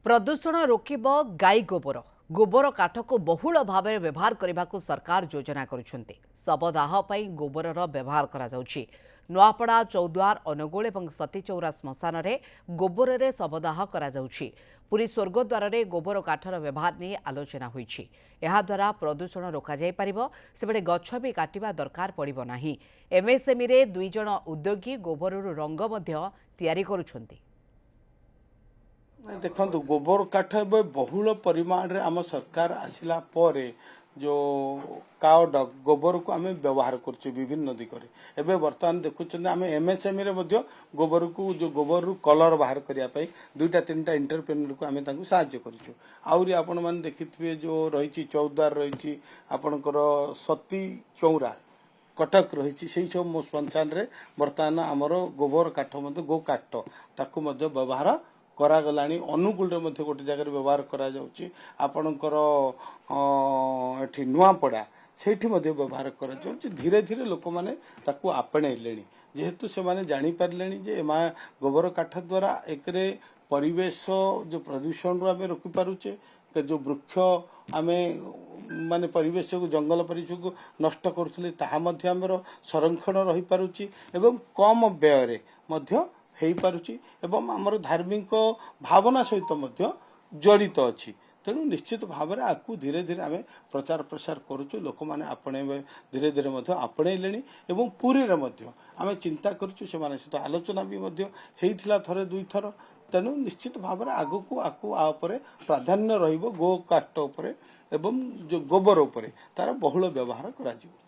प्रदूषण रोकब गाई गोबर गोबर काठ को बहुल भाव में व्यवहार करने को सरकार योजना करुछन्ति। शवदाह पर गोबर व्यवहार करा जाउछि। नुआपड़ा चौद्वार अनुगुल और सतीचौरा श्मशान रे गोबर रे शवदाह करा जाउछि। पुरी स्वर्गद्वार रे गोबर काठर व्यवहार नहीं आलोचना होइछि। एहा द्वारा प्रदूषण रोका जाय परिबो। सेबडे गछ भी काटिबा दरकार पड़िबो नाही। एमएसएमई रे 2 जण उद्योगी गोबररु रंग मध्य तयारी करुछन्ति। देखो गोबर काठ बहुल परिमाण रे आम सरकार आसिला परे जो काओ डग गोबर को आम व्यवहार कर विभिन्न दिगरे एवं बर्तमान देखुं आम एमएसएमई रे मध्य गोबर को जो गोबर कलर बाहर करने दुईटा तीन टा इंटरप्रेन्योर को आम साहाय्य करूँ। आपण मैंने देखिथे जो रही चौद्वार रही आपणकर सती चौरा कटक रही से सब श्मशान रे बर्तमान आमर गोबर काठ गो काठ ताकू व्यवहार करागलानी। अनुगुल रे मध्य गोटे जगह व्यवहार करा जाउची। आपणकर एठी नुआपड़ा सेठी मध्य व्यवहार करा जाउची। धीरे धीरे लोक माने ताकू आपणैलेनी जेहेतु से माने जानि पारलेनी जे एमा गोबर काठ द्वारा एकरे परिवेश जो प्रदूषण रो आमे रोकी पारुचे जो वृक्ष आमे माने परिवेश को जंगल परिवेश को नष्ट करुथिले ताहा मध्य आमर संरक्षण रही पारुची एवं कम व्यय रे मध्य हेई पारुची एवं आमर धार्मिक भावना सहित मध्य जड़ित अच्छी। तेणु निश्चित भाव में आपको धीरे धीरे आम प्रचार प्रसार करुचु। लोक मैंने आपणे धीरे धीरे आपणैले एवं पुरी रे मध्य आम चिंता करुचु से सहित आलोचना भी होइथिला थरे दुई थर। तेणु निश्चित भाव में आगको आपको आउपरे प्राधान्य रहिबो गो काठ उपरे एवं जो गोबर उपरे तार बहुल व्यवहार करा जिवो।